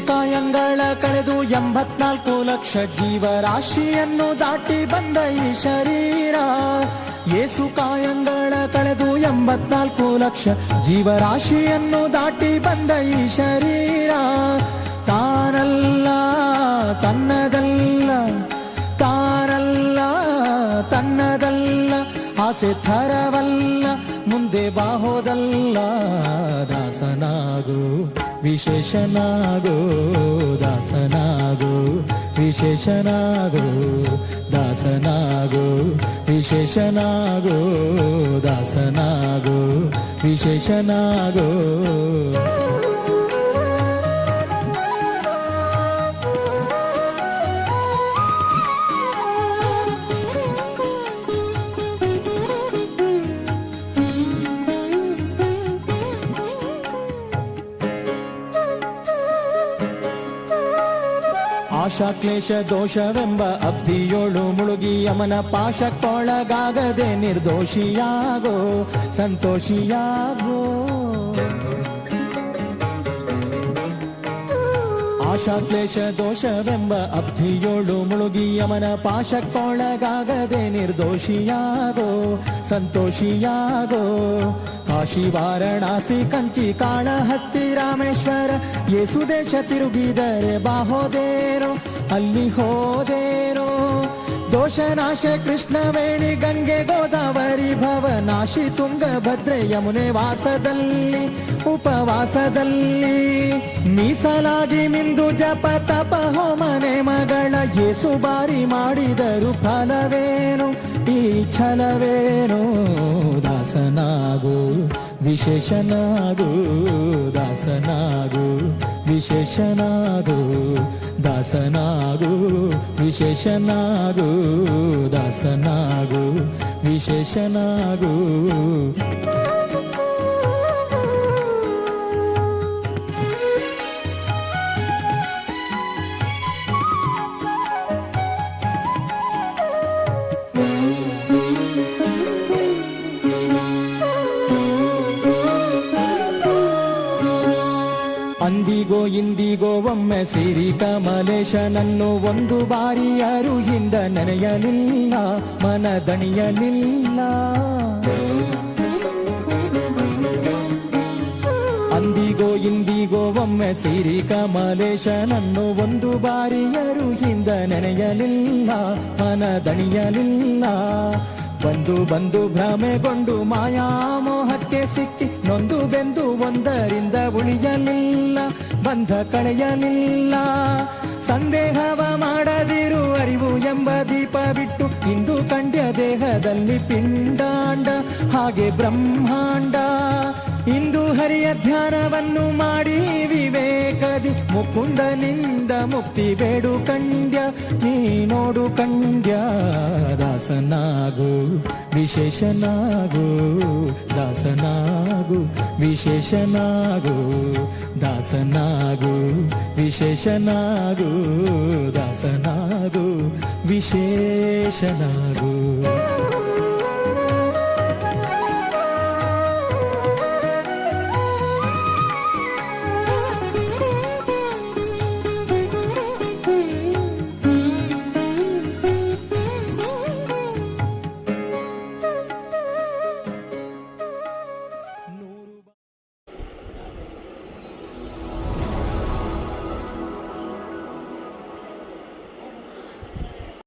ಕಾಯಂಗಳ ಕಳೆದು 84 ಲಕ್ಷ ಜೀವರಾಶಿಯನ್ನು ದಾಟಿ ಬಂದ ಈ ಶರೀರ. ಯೇಸು ಕಾಯಂಗಳ ಕಳೆದು 84 ಲಕ್ಷ ಜೀವರಾಶಿಯನ್ನು ದಾಟಿ ಬಂದ ಈ ಶರೀರ. ತಾನಲ್ಲ ತನ್ನದಲ್ಲ, ತಾನಲ್ಲ ತನ್ನದಲ್ಲ, ಆಸೆ ಥರವಲ್ಲ, ಮುಂದೆ ಬಾಹೋದಲ್ಲ. ದಾಸನಾಗು ವಿಶೇಷನಾಗೋ, ದಾಸನಾಗೋ ವಿಶೇಷನಾಗೋ, ದಾಸನಾಗೋ ವಿಶೇಷನಾಗೋ, ದಾಸನಾಗೋ ವಿಶೇಷನಾಗೋ. ಆಶಾ ಕ್ಲೇಶ ದೋಷವೆಂಬ ಅಬ್ಧಿಯೋಳು ಮುಳುಗಿ ಯಮನ ಪಾಶಕ್ಕೊಳಗಾಗದೆ ನಿರ್ದೋಷಿಯಾಗೋ, ಸಂತೋಷಿಯಾಗೋ. ಆಶಾ ಕ್ಲೇಶ ದೋಷವೆಂಬ ಅಬ್ಧಿಯೋಳು ಮುಳುಗಿ ಯಮನ ಪಾಶಕ್ಕೊಳಗಾಗದೆ ನಿರ್ದೋಷಿಯಾಗೋ, ಸಂತೋಷಿಯಾಗೋ. ಕಾಶಿ ವಾರಣಾಸಿ ಕಂಚಿ ಕಾಳಹಸ್ತಿ ರಾಮೇಶ್ವರ ಯೇಸು ದೇಶ ತಿರುಗಿದರೆ ಬಾಹೋದೇರೋ, ಅಲ್ಲಿ ಹೋದೇರೋ. ದೋಷನಾಶ ಕೃಷ್ಣವೇಣಿ ಗಂಗೆ ಗೋದಾವರಿ ಭವನಾಶಿ ತುಂಗಭದ್ರೆ ಯಮುನೆ ವಾಸದಲ್ಲಿ ಉಪವಾಸದಲ್ಲಿ ಮೀಸಲಾಗಿ ಮಿಂದು ಜಪ ತಪ ಹೋಮನೆ ಮಗಳ ಯೇಸು ಬಾರಿ ಮಾಡಿದರು ಫಲವೇನು ಈ ಛಲವೇನು. ದಾಸನಾಗು ವಿಶೇಷನಾಗು, ದಾಸನಾಗು ವಿಶೇಷನಾಗು, ದಾಸನಾಗು ವಿಶೇಷನಾಗು, ದಾಸನಾಗು ವಿಶೇಷನಾಗು. ಅಂದಿಗೋ ಇಂದಿಗೋ ಒಮ್ಮೆ ಸಿರಿ ಕಮಲೇಶನನ್ನು ಒಂದು ಬಾರಿ ಯಾರು ಹಿಂದ ನೆನೆಯಲಿಲ್ಲ, ಮನದಣಿಯಲಿಲ್ಲ. ಅಂದಿಗೋ ಇಂದಿಗೋ ಒಮ್ಮೆ ಸಿರಿ ಕಮಲೇಶನನ್ನು ಒಂದು ಬಾರಿ ಯಾರು ಹಿಂದ ನೆನೆಯಲಿಲ್ಲ, ಮನದಣಿಯಲಿಲ್ಲ. ಬಂದು ಬಂದು ಭ್ರಮೆಗೊಂಡು ಮಾಯಾಮೋಹಕ್ಕೆ ಸಿಕ್ಕಿ ನೊಂದು ಬೆಂದು ಒಂದರಿಂದ ಉಳಿಯಲಿಲ್ಲ, ಬಂಧ ಕಳೆಯಲಿಲ್ಲ. ಸಂದೇಹವ ಮಾಡದಿರು ಅರಿವು ಎಂಬ ದೀಪ ಬಿಟ್ಟು ಇಂದು ಕಂಡ್ಯ ದೇಹದಲ್ಲಿ ಪಿಂಡಾಂಡ ಹಾಗೆ ಬ್ರಹ್ಮಾಂಡ. ಇಂದು ಹರಿಯ ಧ್ಯಾನವನ್ನು ಮಾಡಿ ವಿವೇಕದಿ ಮುಕುಂದನಿಂದ ಮುಕ್ತಿ ಬೇಡು ಕಂಡ್ಯ, ನೀ ನೋಡು ಕಂಡ್ಯ. ದಾಸನಾಗು ವಿಶೇಷನಾಗು, ದಾಸನಾಗು ವಿಶೇಷನಾಗು, ದಾಸನಾಗು ವಿಶೇಷನಾಗು, ದಾಸನಾಗು ವಿಶೇಷನಾಗು.